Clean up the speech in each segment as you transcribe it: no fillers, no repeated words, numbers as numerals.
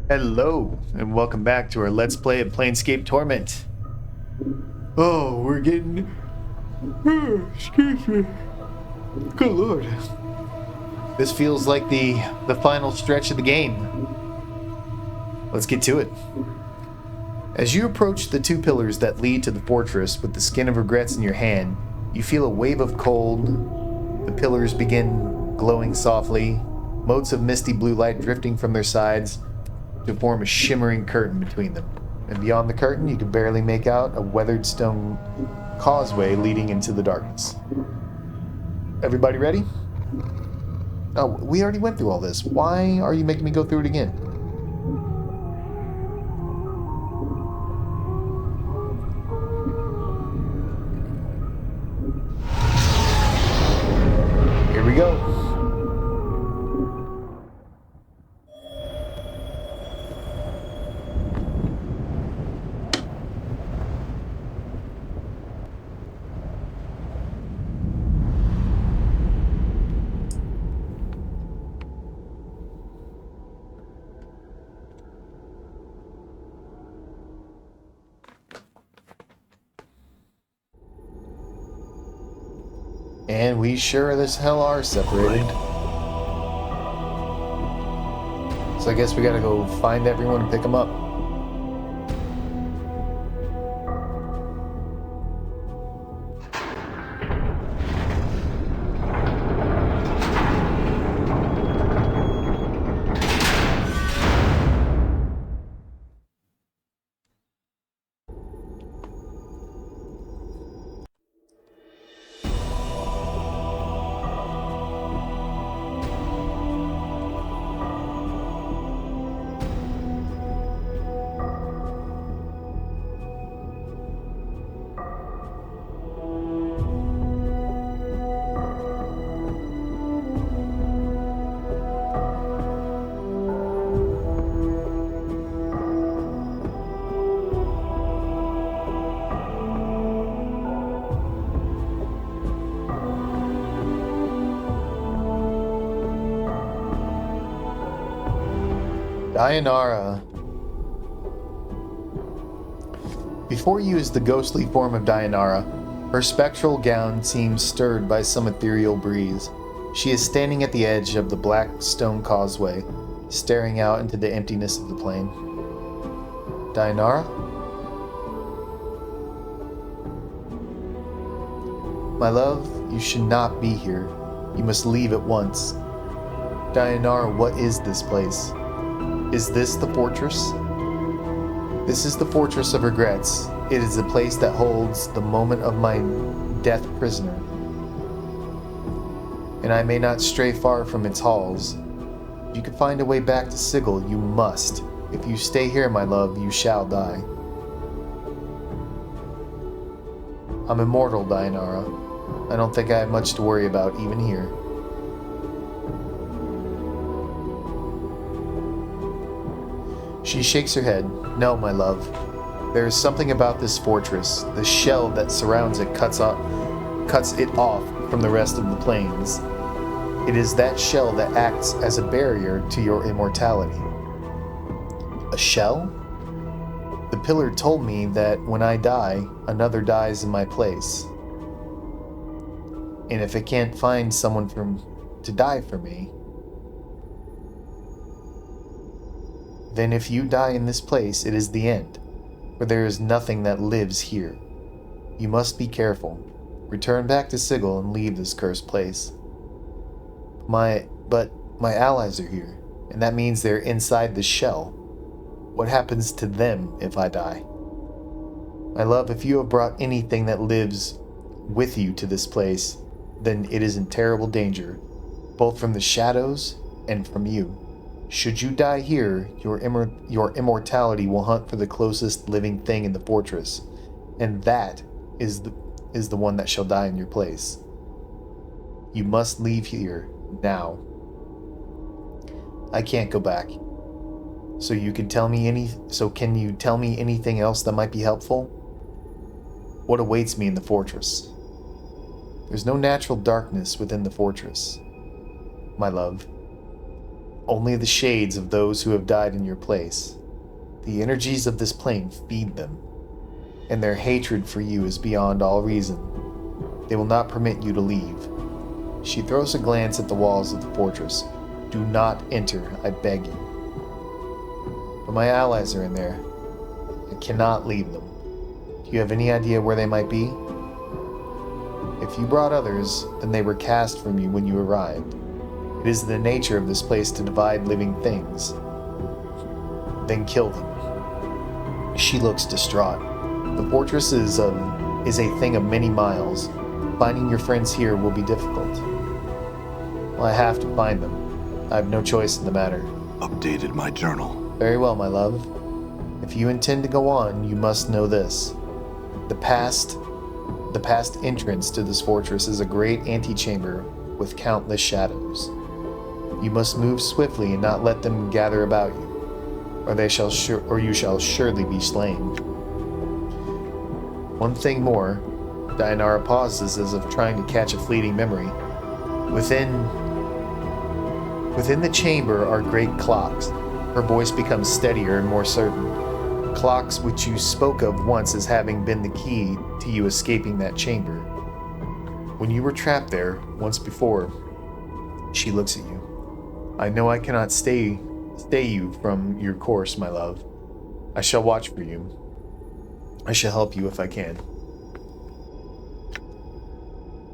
Hello, and welcome back to our Let's Play of Planescape Torment. Oh, we're getting... excuse me. Good lord. This feels like the final stretch of the game. Let's get to it. As you approach the two pillars that lead to the fortress with the skin of regrets in your hand, you feel a wave of cold. The pillars begin glowing softly, motes of misty blue light drifting from their sides to form a shimmering curtain between them. And beyond the curtain, you can barely make out a weathered stone causeway leading into the darkness. Everybody ready? Oh, we already went through all this. Why are you making me go through it again? Here we go. And we sure as hell are separated. So I guess we gotta go find everyone and pick them up. Dayanara. Before you is the ghostly form of Dayanara. Her spectral gown seems stirred by some ethereal breeze. She is standing at the edge of the black stone causeway, staring out into the emptiness of the plain. Dayanara? My love, you should not be here. You must leave at once. Dayanara, what is this place? Is this the fortress? This is the fortress of regrets. It is the place that holds the moment of my death prisoner. And I may not stray far from its halls. If you can find a way back to Sigil, you must. If you stay here, my love, you shall die. I'm immortal, Dayanara. I don't think I have much to worry about, even here. She shakes her head. No, my love. There is something about this fortress. The shell that surrounds it cuts it off from the rest of the plains. It is that shell that acts as a barrier to your immortality. A shell? The pillar told me that when I die, another dies in my place. And if it can't find someone to die for me, then if you die in this place, it is the end, for there is nothing that lives here. You must be careful. Return back to Sigil and leave this cursed place. But my allies are here, and that means they're inside the shell. What happens to them if I die? My love, if you have brought anything that lives with you to this place, then it is in terrible danger, both from the shadows and from you. Should you die here, your immortality will hunt for the closest living thing in the fortress, and that is the one that shall die in your place. You must leave here now. I can't go back. So can you tell me anything else that might be helpful? What awaits me in the fortress? There's no natural darkness within the fortress, my love. only the shades of those who have died in your place. The energies of this plane feed them, and their hatred for you is beyond all reason. They will not permit you to leave. She throws a glance at the walls of the fortress. Do not enter, I beg you. But my allies are in there. I cannot leave them. Do you have any idea where they might be? If you brought others, then they were cast from you when you arrived. It is the nature of this place to divide living things. Then kill them. She looks distraught. The fortress is a thing of many miles. Finding your friends here will be difficult. Well, I have to find them. I have no choice in the matter. Updated my journal. Very well, my love. If you intend to go on, you must know this. The past entrance to this fortress is a great antechamber with countless shadows. You must move swiftly and not let them gather about you, or you shall surely be slain. One thing more. Dianara pauses as if trying to catch a fleeting memory. Within the chamber are great clocks. Her voice becomes steadier and more certain. Clocks which you spoke of once as having been the key to you escaping that chamber. When you were trapped there, once before, she looks at you. I know I cannot stay you from your course, my love. I shall watch for you. I shall help you if I can.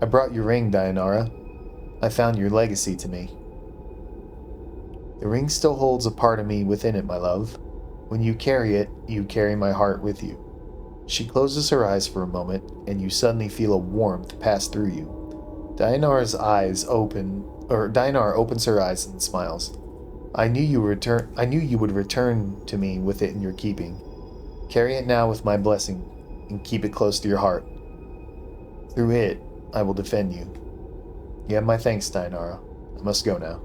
I brought your ring, Dianara. I found your legacy to me. The ring still holds a part of me within it, my love. When you carry it, you carry my heart with you. She closes her eyes for a moment, and you suddenly feel a warmth pass through you. Dianara opens her eyes and smiles. I knew you would return to me with it in your keeping. Carry it now with my blessing, and keep it close to your heart. Through it, I will defend you. You have my thanks, Dianara. I must go now.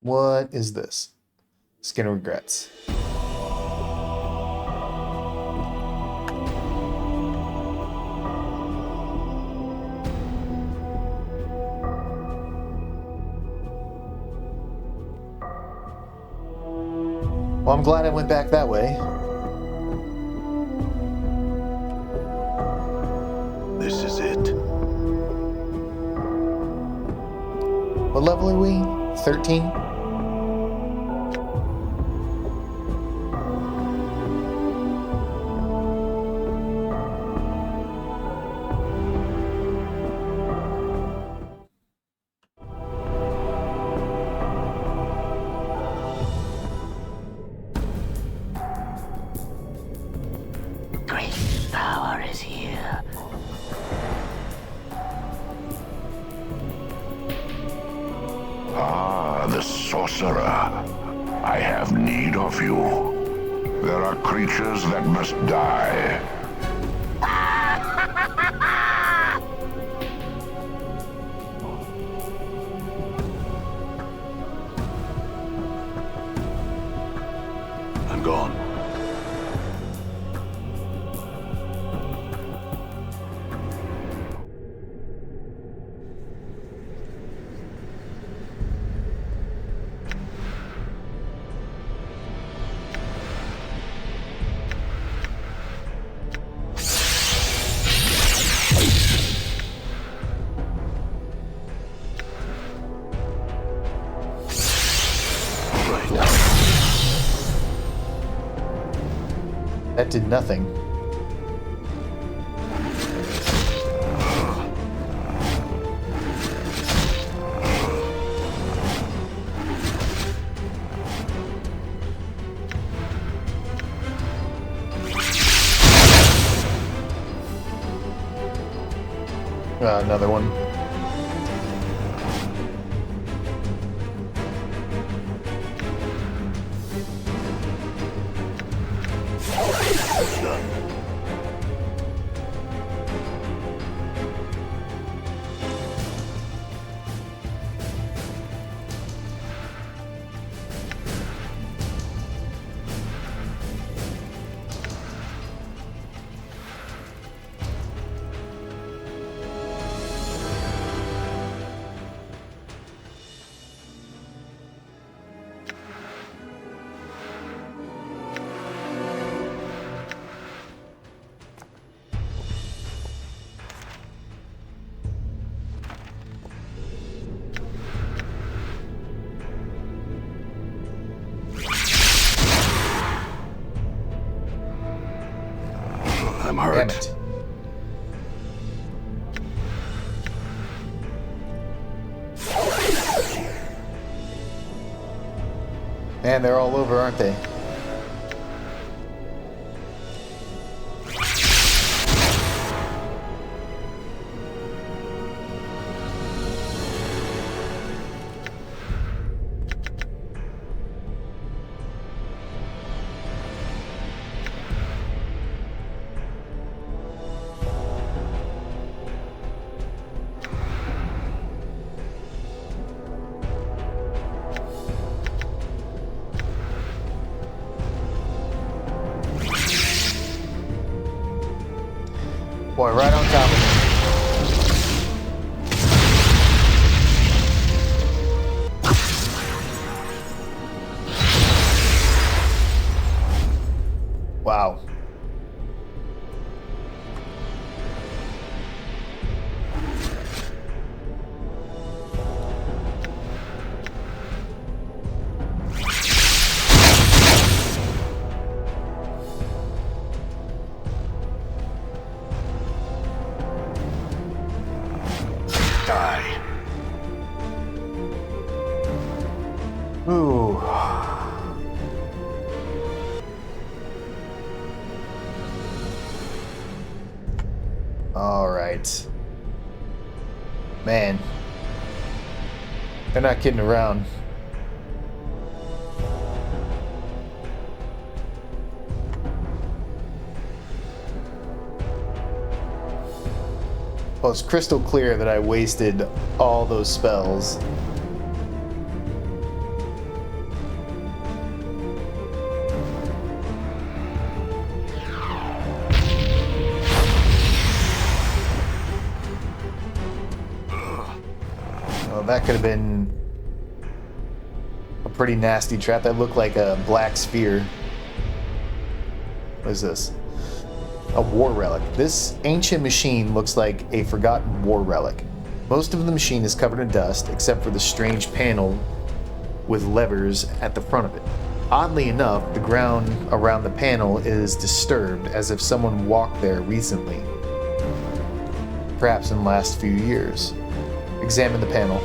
What is this? Skin of Regrets. Well, I'm glad I went back that way. This is it. What level are we? 13? Great power is here. Ah, the sorcerer. I have need of you. There are creatures that must die. I'm gone. That did nothing. Another one. I'm Damn hurt. it. Man, they're all over, aren't they? Boy, right on top of me. Wow. Die. Ooh. All right. Man. They're not kidding around. Well, it's crystal clear that I wasted all those spells. Well, that could have been a pretty nasty trap. That looked like a black sphere. What is this? A war relic. This ancient machine looks like a forgotten war relic. Most of the machine is covered in dust, except for the strange panel with levers at the front of it. Oddly enough, the ground around the panel is disturbed, as if someone walked there recently. Perhaps in the last few years. Examine the panel.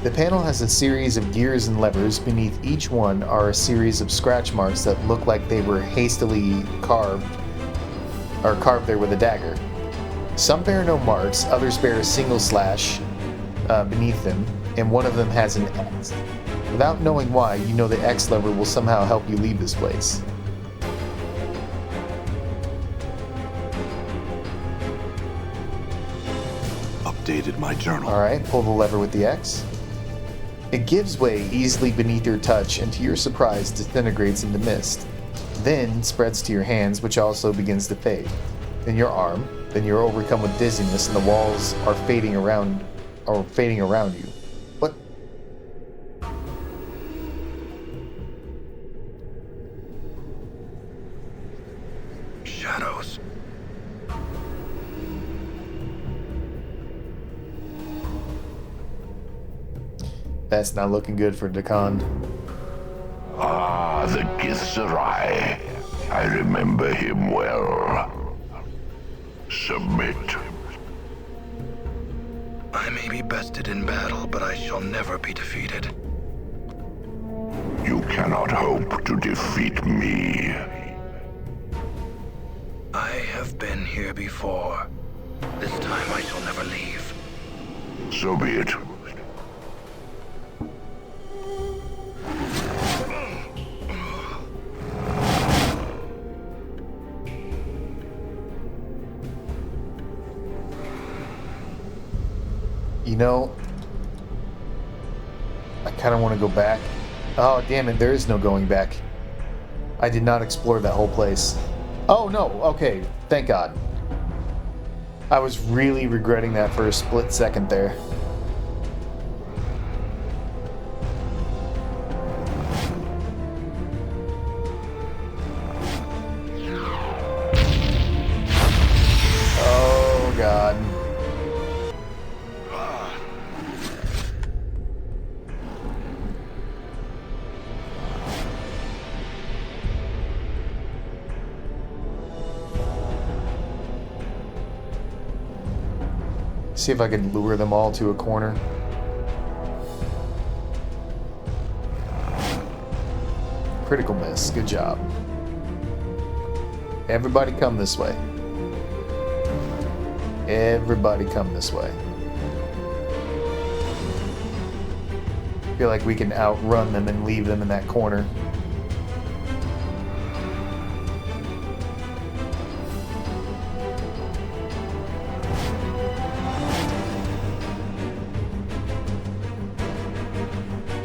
The panel has a series of gears and levers. Beneath each one are a series of scratch marks that look like they were hastily carved there with a dagger. Some bear no marks, others bear a single slash beneath them, and one of them has an X. Without knowing why, you know the X lever will somehow help you leave this place. Updated my journal. Alright, pull the lever with the X. It gives way easily beneath your touch, and to your surprise disintegrates into mist. Then spreads to your hands, which also begins to fade. Then your arm. Then you're overcome with dizziness, and the walls are fading around you. What? Shadows. That's not looking good for Dakan. Ah, the Githzerai. I remember him well. Submit. I may be bested in battle, but I shall never be defeated. You cannot hope to defeat me. I have been here before. This time I shall never leave. So be it. You know, I kind of want to go back. Oh, damn it, there is no going back. I did not explore that whole place. Oh, no, okay, thank God. I was really regretting that for a split second there. Oh, God. See if I can lure them all to a corner. Critical miss. Good job. Everybody come this way. Everybody come this way. Feel like we can outrun them and leave them in that corner.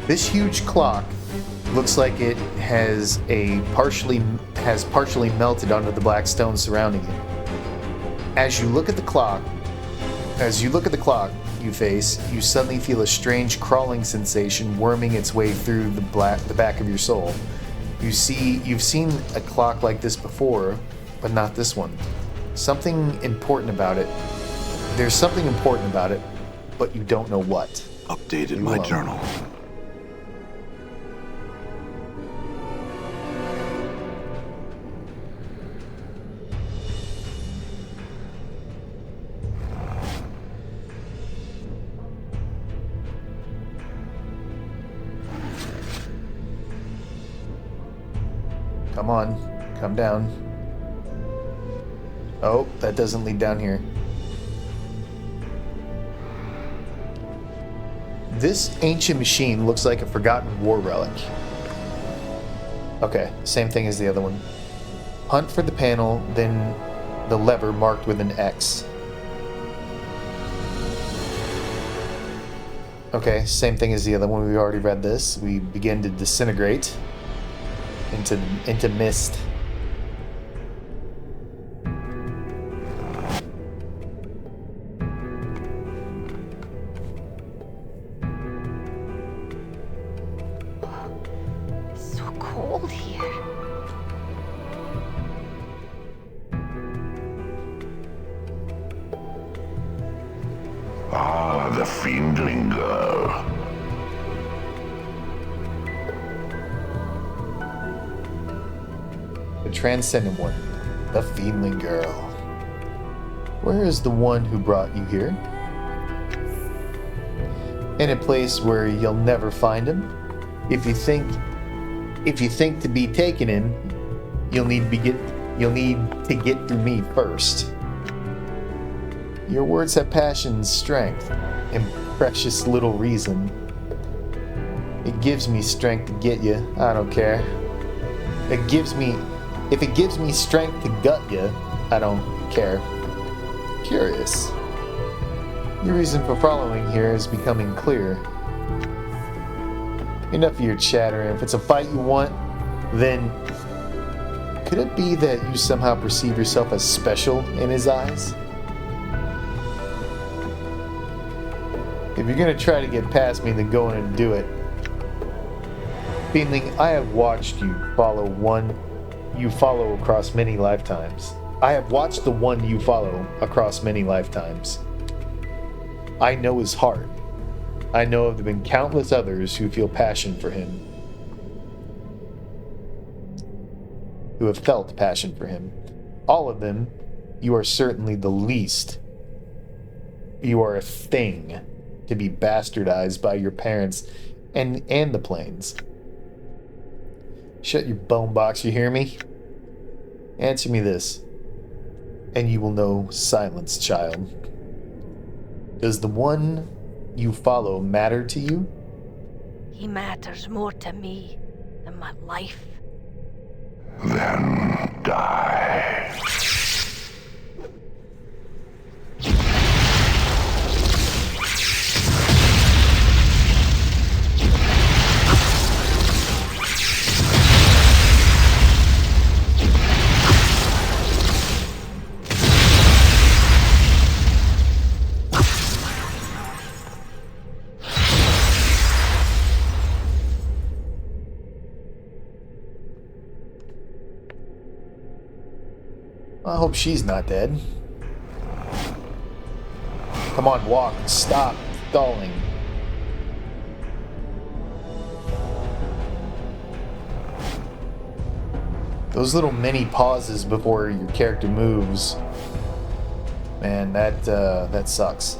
This huge clock looks like it has partially melted onto the black stone surrounding it. As you look at the clock, you suddenly feel a strange crawling sensation worming its way through the back of your soul. You've seen a clock like this before, but not this one. Something important about it. There's something important about it, but you don't know what. Updated my journal. Come on, come down. Oh, that doesn't lead down here. This ancient machine looks like a forgotten war relic. Okay, same thing as the other one. Hunt for the panel, then the lever marked with an X. Okay, same thing as the other one. We already read this. We begin to disintegrate into mist. It's so cold here. Ah, the fiendling girl. The transcendent one, the fiendling girl. Where is the one who brought you here? In a place where you'll never find him. If you think to be taken in, you'll need to get through me first. Your words have passion, strength, and precious little reason. It gives me strength to get you. I don't care. If it gives me strength to gut you, I don't care. Curious. Your reason for following here is becoming clear. Enough of your chattering. If it's a fight you want, then could it be that you somehow perceive yourself as special in his eyes? If you're gonna try to get past me, then go in and do it. Fiendling, I have watched you follow across many lifetimes. I have watched the one you follow across many lifetimes. I know his heart. I know there have been countless others who feel passion for him. Who have felt passion for him. All of them, you are certainly the least. You are a thing to be bastardized by your parents and the planes. Shut your bone box, you hear me? Answer me this, and you will know silence, child. Does the one you follow matter to you? He matters more to me than my life. Then die. I hope she's not dead. Come on, walk. Stop stalling. Those little mini pauses before your character moves. Man, that sucks.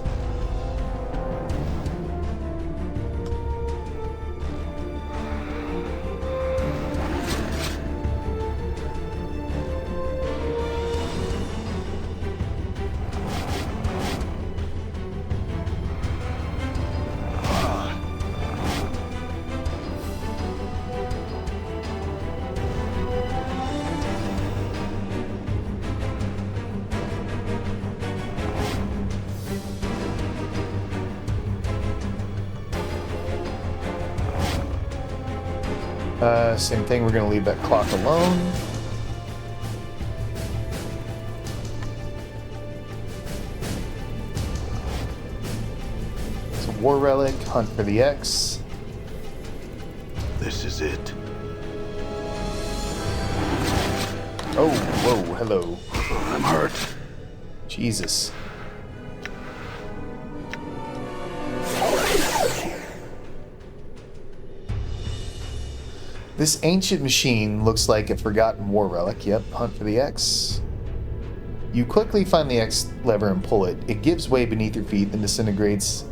Same thing, we're gonna leave that clock alone. It's a war relic, hunt for the X. This is it. Oh, whoa, hello. I'm hurt. Jesus. This ancient machine looks like a forgotten war relic. Yep, hunt for the X. You quickly find the X lever and pull it. It gives way beneath your feet and disintegrates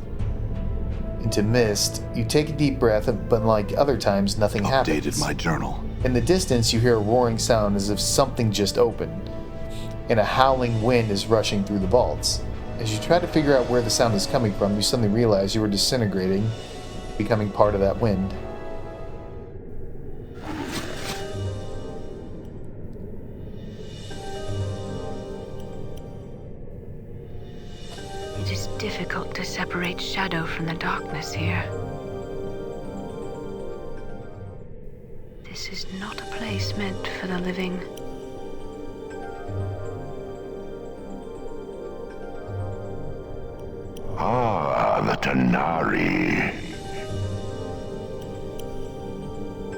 into mist. You take a deep breath, but like other times, nothing happens. Updated my journal. In the distance, you hear a roaring sound as if something just opened, and a howling wind is rushing through the vaults. As you try to figure out where the sound is coming from, you suddenly realize you are disintegrating, becoming part of that wind. It is difficult to separate shadow from the darkness here. This is not a place meant for the living. Ah, the Tanari.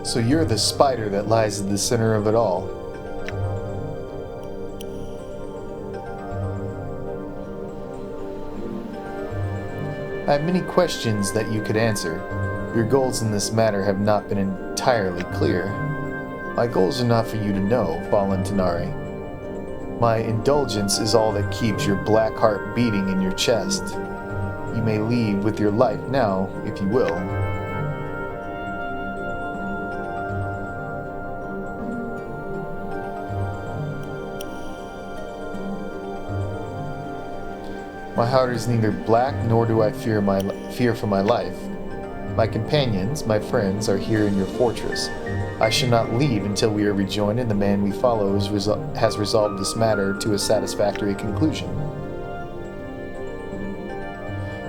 So you're the spider that lies at the center of it all. I have many questions that you could answer. Your goals in this matter have not been entirely clear. My goals are not for you to know, fallen Tanari. My indulgence is all that keeps your black heart beating in your chest. You may leave with your life now, if you will. My heart is neither black nor do I fear for my life. My companions, my friends, are here in your fortress. I shall not leave until we are rejoined and the man we follow has resolved this matter to a satisfactory conclusion.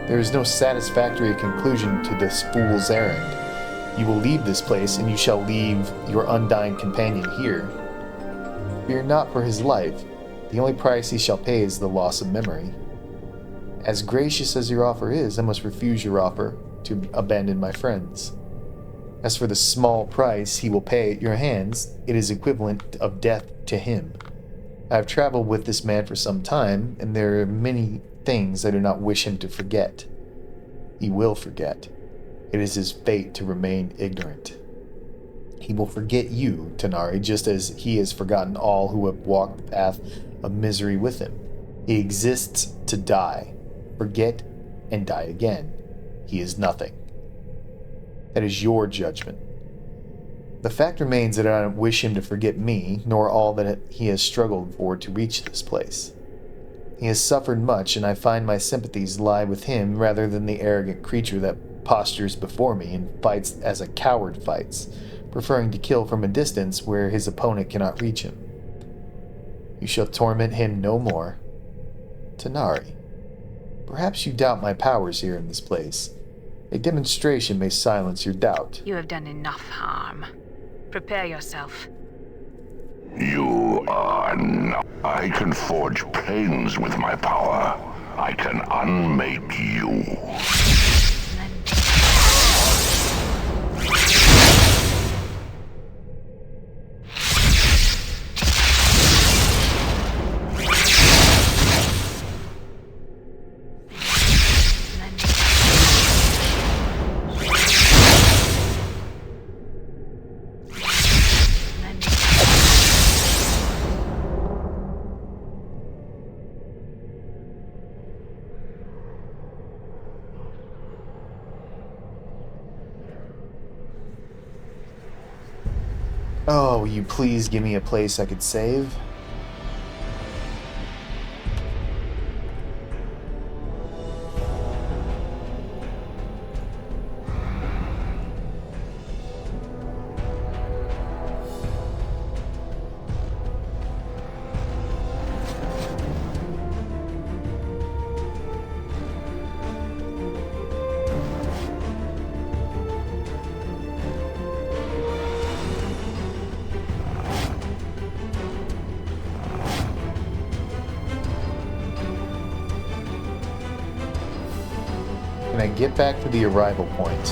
There is no satisfactory conclusion to this fool's errand. You will leave this place, and you shall leave your undying companion here. Fear not for his life. The only price he shall pay is the loss of memory. As gracious as your offer is, I must refuse your offer to abandon my friends. As for the small price he will pay at your hands, it is equivalent of death to him. I have traveled with this man for some time, and there are many things I do not wish him to forget. He will forget. It is his fate to remain ignorant. He will forget you, Tanari, just as he has forgotten all who have walked the path of misery with him. He exists to die, forget, and die again. He is nothing. That is your judgment. The fact remains that I don't wish him to forget me, nor all that he has struggled for to reach this place. He has suffered much, and I find my sympathies lie with him rather than the arrogant creature that postures before me and fights as a coward fights, preferring to kill from a distance where his opponent cannot reach him. You shall torment him no more. Tanari, perhaps you doubt my powers here in this place. A demonstration may silence your doubt. You have done enough harm. Prepare yourself. You are not. I can forge planes with my power. I can unmake you. Oh, will you please give me a place I could save? Can I get back to the arrival point?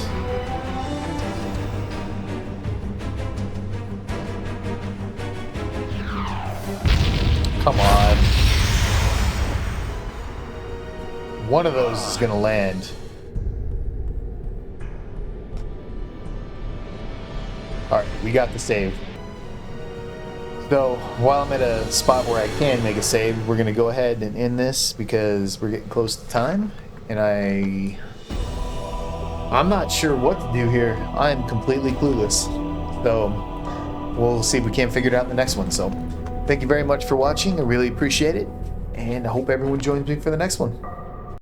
Come on. One of those is gonna land. Alright, we got the save. So, while I'm at a spot where I can make a save, we're gonna go ahead and end this because we're getting close to time. And I'm not sure what to do here. I'm completely clueless. So, we'll see if we can't figure it out in the next one. So, thank you very much for watching. I really appreciate it. And I hope everyone joins me for the next one.